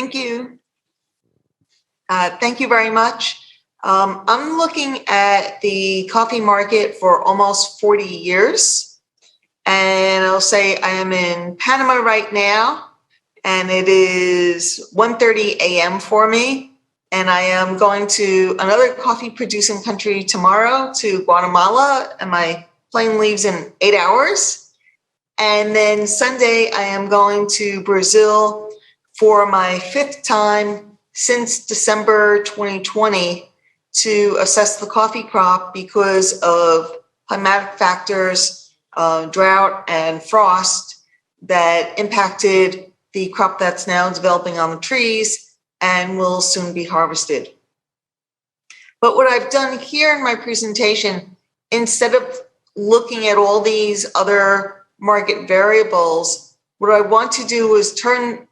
Thank you. Thank you very much. I'm looking at the coffee market for almost 40 years. And I'll say I am in Panama right now, and it is 1:30 a.m. for me. And I am going to another coffee producing country tomorrow, to Guatemala, and my plane leaves in 8 hours. And then Sunday, I am going to Brazil for my 5th time since December 2020 to assess the coffee crop because of climatic factors, drought and frost that impacted the crop that's now developing on the trees and will soon be harvested. But what I've done here in my presentation, instead of looking at all these other market variables, what I want to do is turn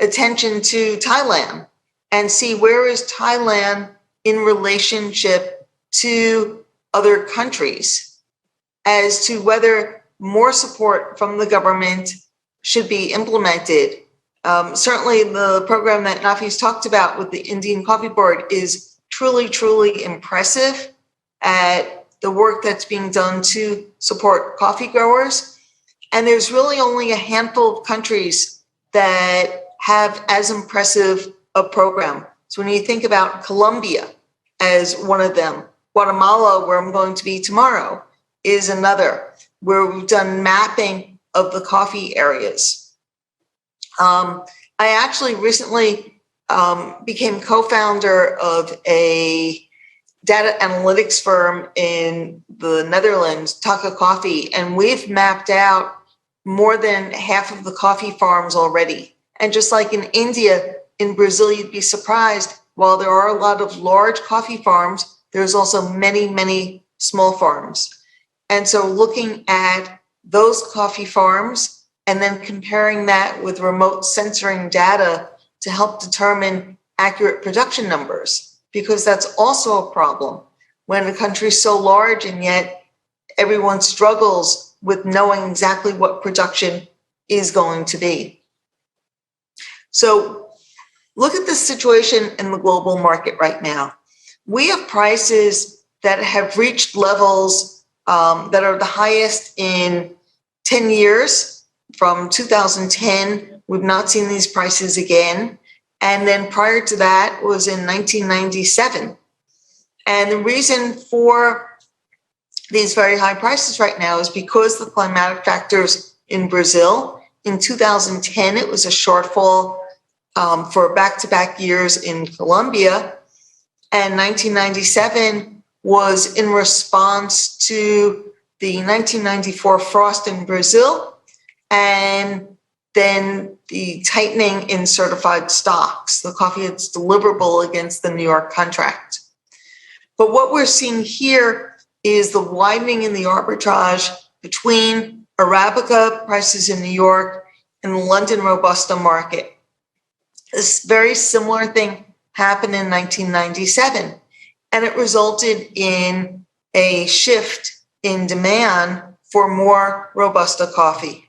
attention to Thailand and see where is Thailand in relationship to other countries as to whether more support from the government should be implemented. Certainly the program that Nafi's talked about with the Indian Coffee Board is truly, truly impressive at the work that's being done to support coffee growers. And there's really only a handful of countries that have as impressive a program. So when you think about Colombia as one of them, Guatemala, where I'm going to be tomorrow, is another, where we've done mapping of the coffee areas. I actually recently became co-founder of a data analytics firm in the Netherlands, Taka Coffee, and we've mapped out more than half of the coffee farms already. And just like in India, in Brazil, you'd be surprised, while there are a lot of large coffee farms, there's also many, many small farms. And so looking at those coffee farms and then comparing that with remote censoring data to help determine accurate production numbers, because that's also a problem when a country is so large and yet everyone struggles with knowing exactly what production is going to be. So look at the situation in the global market right now. We have prices that have reached levels that are the highest in 10 years. From 2010, we've not seen these prices again. And then prior to that was in 1997. And the reason for these very high prices right now is because the climatic factors in Brazil. In 2010, it was a shortfall for back-to-back years in Colombia. And 1997 was in response to the 1994 frost in Brazil, and then the tightening in certified stocks, the coffee that's deliverable against the New York contract. But what we're seeing here is the widening in the arbitrage between Arabica prices in New York and the London Robusta market. This very similar thing happened in 1997, and it resulted in a shift in demand for more Robusta coffee.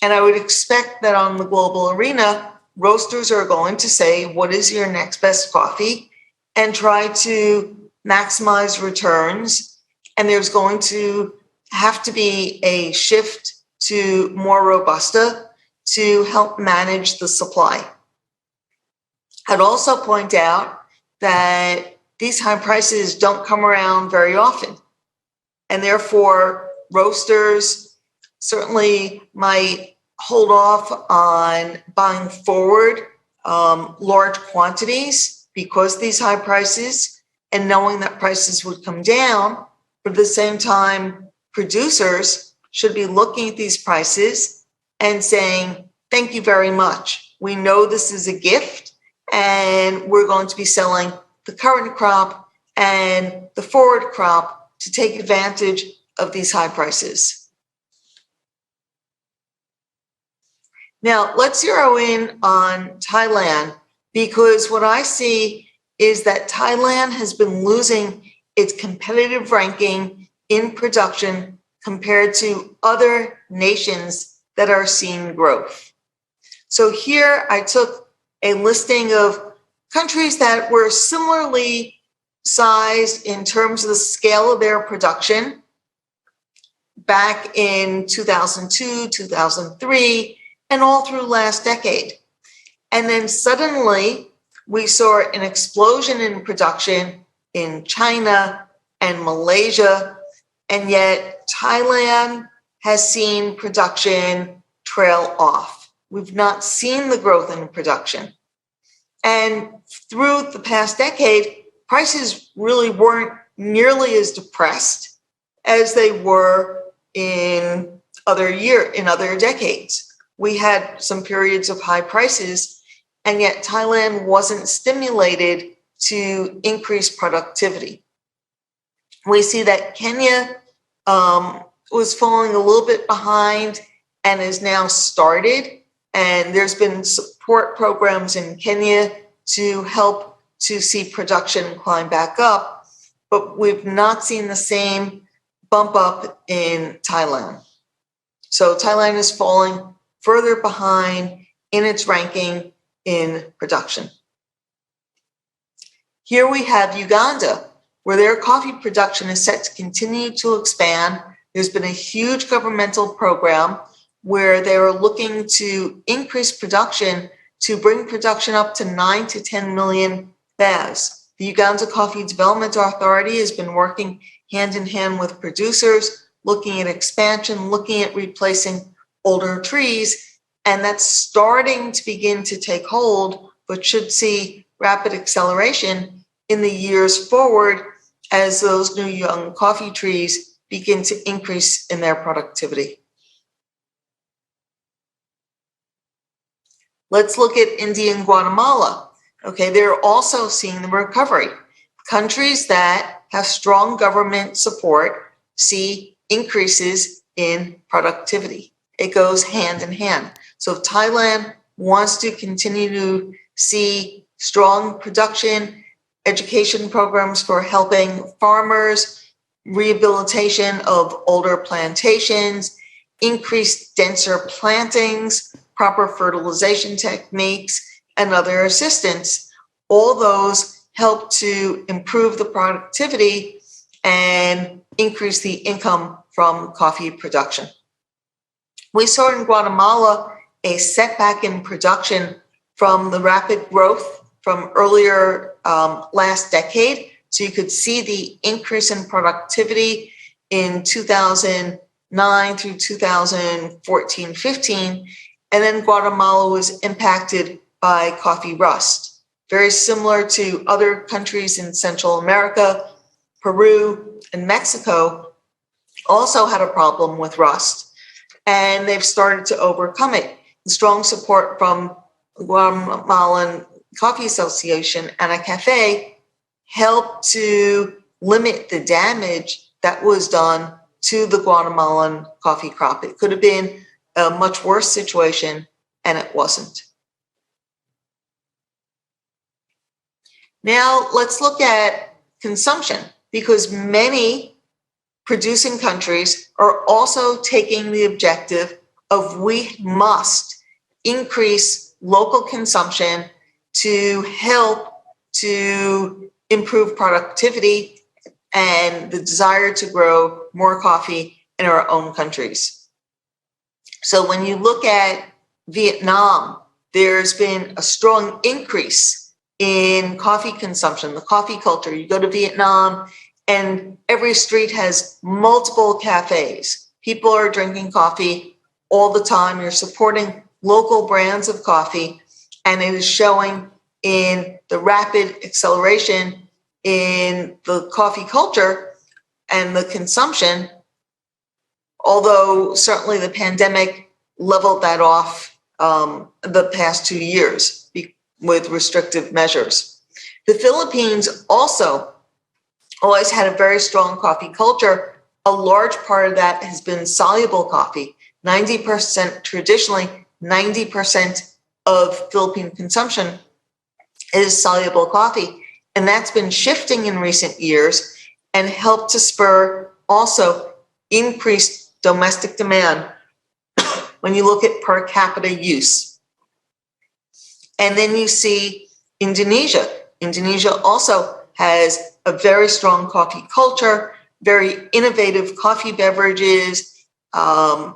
And I would expect that on the global arena, roasters are going to say, what is your next best coffee? And try to maximize returns. And there's going to have to be a shift to more Robusta to help manage the supply. I'd also point out that these high prices don't come around very often. And therefore, roasters certainly might hold off on buying forward large quantities because these high prices, and knowing that prices would come down. But at the same time, producers should be looking at these prices and saying, thank you very much. We know this is a gift, and we're going to be selling the current crop and the forward crop to take advantage of these high prices. Now, let's zero in on Thailand, because what I see is that Thailand has been losing its competitive ranking in production compared to other nations that are seeing growth. So here I took a listing of countries that were similarly sized in terms of the scale of their production back in 2002, 2003, and all through last decade. And then suddenly we saw an explosion in production in China and Malaysia, and yet Thailand has seen production trail off. We've not seen the growth in production. And through the past decade, prices really weren't nearly as depressed as they were in other decades. We had some periods of high prices, and yet Thailand wasn't stimulated to increase productivity. We see that Kenya was falling a little bit behind and is now started. And there's been support programs in Kenya to help to see production climb back up, but we've not seen the same bump up in Thailand. So Thailand is falling further behind in its ranking in production. Here we have Uganda, where their coffee production is set to continue to expand. There's been a huge governmental program where they are looking to increase production to bring production up to 9 to 10 million bags. The Uganda Coffee Development Authority has been working hand in hand with producers, looking at expansion, looking at replacing older trees, and that's starting to begin to take hold, but should see rapid acceleration in the years forward as those new young coffee trees begin to increase in their productivity. Let's look at India and Guatemala. Okay, they're also seeing the recovery. Countries that have strong government support see increases in productivity. It goes hand in hand. So if Thailand wants to continue to see strong production, education programs for helping farmers, rehabilitation of older plantations, increased denser plantings, proper fertilization techniques, and other assistance, all those help to improve the productivity and increase the income from coffee production. We saw in Guatemala a setback in production from the rapid growth from earlier last decade. So you could see the increase in productivity in 2009 through 2014-15. And then Guatemala was impacted by coffee rust. Very similar to other countries in Central America, Peru and Mexico also had a problem with rust, and they've started to overcome it. The strong support from Guatemalan Coffee Association and a cafe helped to limit the damage that was done to the Guatemalan coffee crop. It could have been a much worse situation, and it wasn't. Now let's look at consumption, because many producing countries are also taking the objective of we must increase local consumption to help to improve productivity and the desire to grow more coffee in our own countries. So when you look at Vietnam, there's been a strong increase in coffee consumption, the coffee culture. You go to Vietnam and every street has multiple cafes. People are drinking coffee all the time. You're supporting local brands of coffee, and it is showing in the rapid acceleration in the coffee culture and the consumption, although certainly the pandemic leveled that off the past 2 years with restrictive measures. The Philippines also always had a very strong coffee culture. A large part of that has been soluble coffee. 90%, traditionally, 90% of Philippine consumption is soluble coffee. And that's been shifting in recent years and helped to spur also increased domestic demand when you look at per capita use. And then you see Indonesia. Indonesia also has a very strong coffee culture, very innovative coffee beverages. I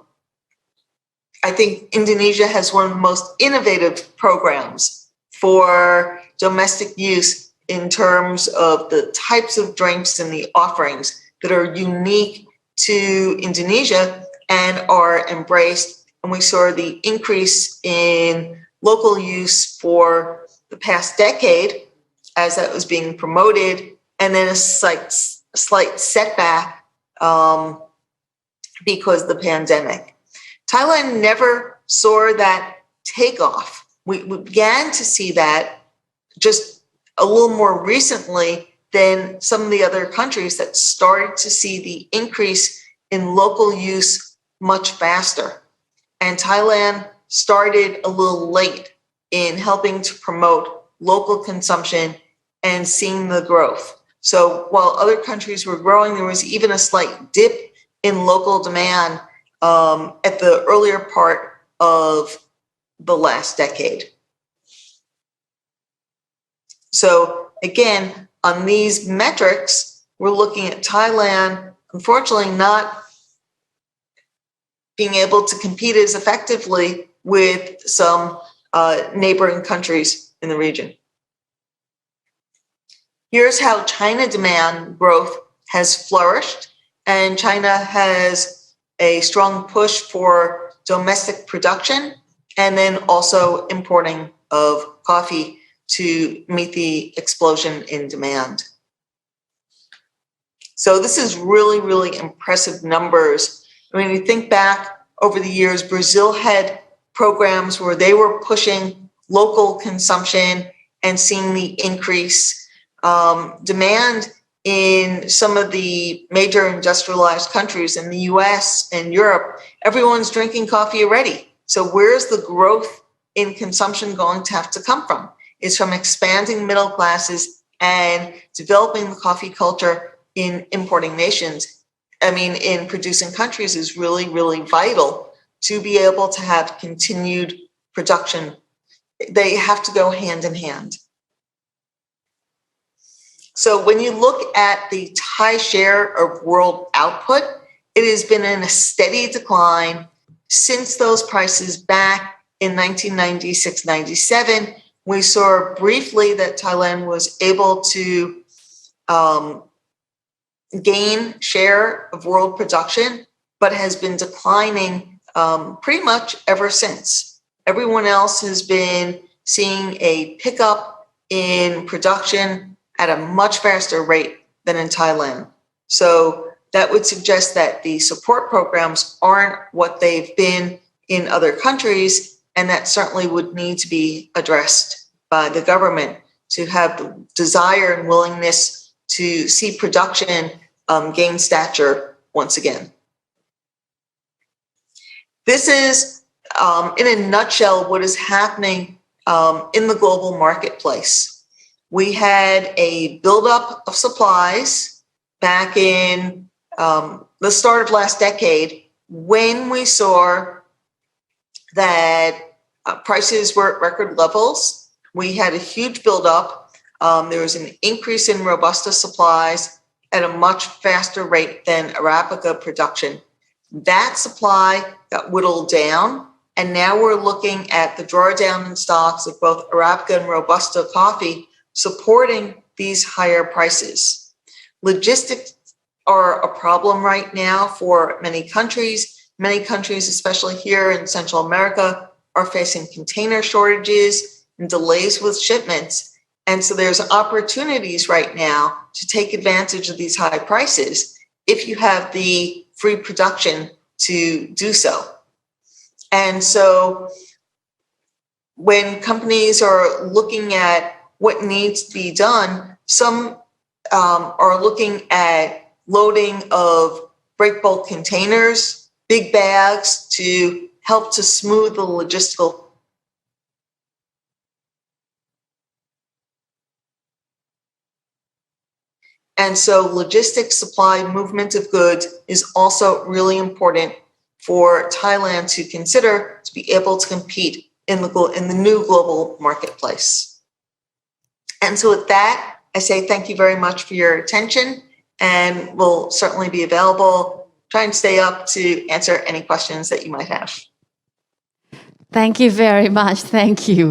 think Indonesia has one of the most innovative programs for domestic use in terms of the types of drinks and the offerings that are unique to Indonesia and are embraced. And we saw the increase in local use for the past decade as that was being promoted, and then a slight setback because of the pandemic. Thailand never saw that takeoff. We began to see that just a little more recently than some of the other countries that started to see the increase in local use much faster. And Thailand started a little late in helping to promote local consumption and seeing the growth. So while other countries were growing, there was even a slight dip in local demand at the earlier part of the last decade. So again, on these metrics, we're looking at Thailand, unfortunately, not being able to compete as effectively with some neighboring countries in the region. Here's how China demand growth has flourished, and China has a strong push for domestic production and then also importing of coffee to meet the explosion in demand. So this is really, really impressive numbers. I mean, you think back over the years, Brazil had programs where they were pushing local consumption and seeing the increase. Demand in some of the major industrialized countries in the US and Europe, everyone's drinking coffee already. So where's the growth in consumption going to have to come from? It's from expanding middle classes and developing the coffee culture in importing nations. I mean, in producing countries is really, really vital to be able to have continued production. They have to go hand in hand. So when you look at the Thai share of world output, it has been in a steady decline since those prices back in 1996-97. We saw briefly that Thailand was able to gain share of world production, but has been declining pretty much ever since. Everyone else has been seeing a pickup in production at a much faster rate than in Thailand. So that would suggest that the support programs aren't what they've been in other countries, and that certainly would need to be addressed by the government to have the desire and willingness to see production gain stature once again. This is, in a nutshell, what is happening in the global marketplace. We had a buildup of supplies back in the start of last decade when we saw that prices were at record levels. We had a huge buildup. There was an increase in Robusta supplies at a much faster rate than Arabica production. That supply got whittled down, and now we're looking at the drawdown in stocks of both Arabica and Robusta coffee supporting these higher prices. Logistics are a problem right now for many countries. Many countries, especially here in Central America, are facing container shortages and delays with shipments. And so there's opportunities right now to take advantage of these high prices if you have the free production to do so. And so when companies are looking at what needs to be done, some are looking at loading of break bulk containers, big bags to help to smooth the logistical. And so logistics, supply, movement of goods is also really important for Thailand to consider to be able to compete in the new global marketplace. And so with that, I say thank you very much for your attention, and we'll certainly be available. Try and stay up to answer any questions that you might have. Thank you very much. Thank you.